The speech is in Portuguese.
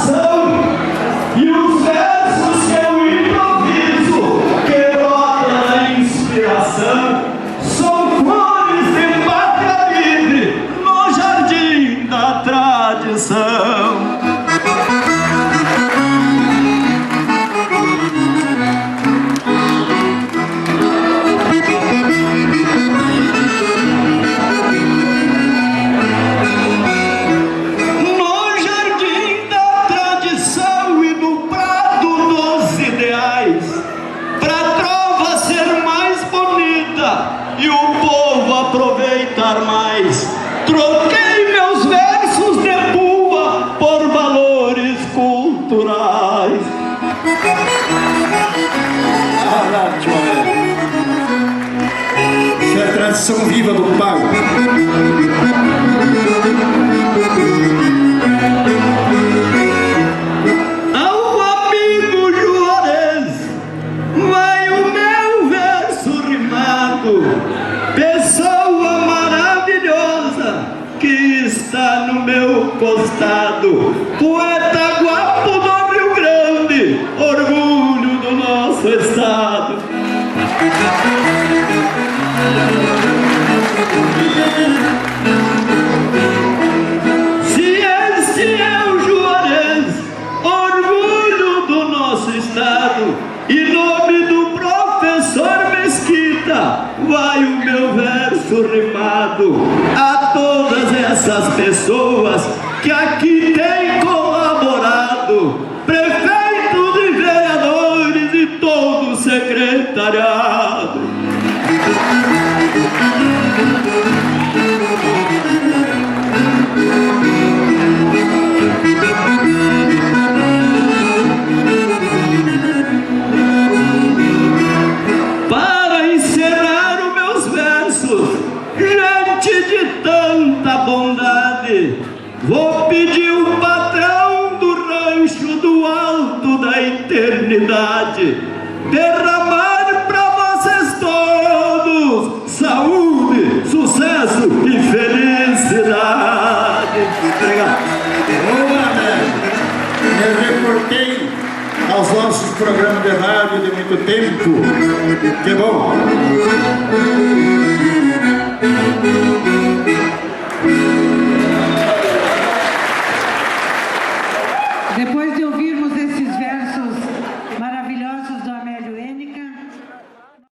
coração. E os versos que eu improviso, que brotam da inspiração, são flores de pátria livre no jardim da tradição. E o povo aproveitar mais, troquei meus versos de buba por valores culturais. Isso é a tradição viva do pai. Ao amigo Juarez vai o meu verso rimado, pessoa maravilhosa que está no meu costado, poeta guapo do Rio Grande, orgulho do nosso estado. Se este é o Juarez, orgulho do nosso estado, em nome do professor Mesquita, vai o meu verso rimado a todas essas pessoas que aqui têm colaborado, prefeitos e vereadores e todo o secretariado. Para encerrar os meus versos, gente de tanta bondade, vou pedir o patrão do rancho do alto da eternidade derramar para vocês todos saúde, sucesso e felicidade. Obrigado. Boa, né? Me reportei aos nossos programas de rádio de muito tempo. Que bom! Depois de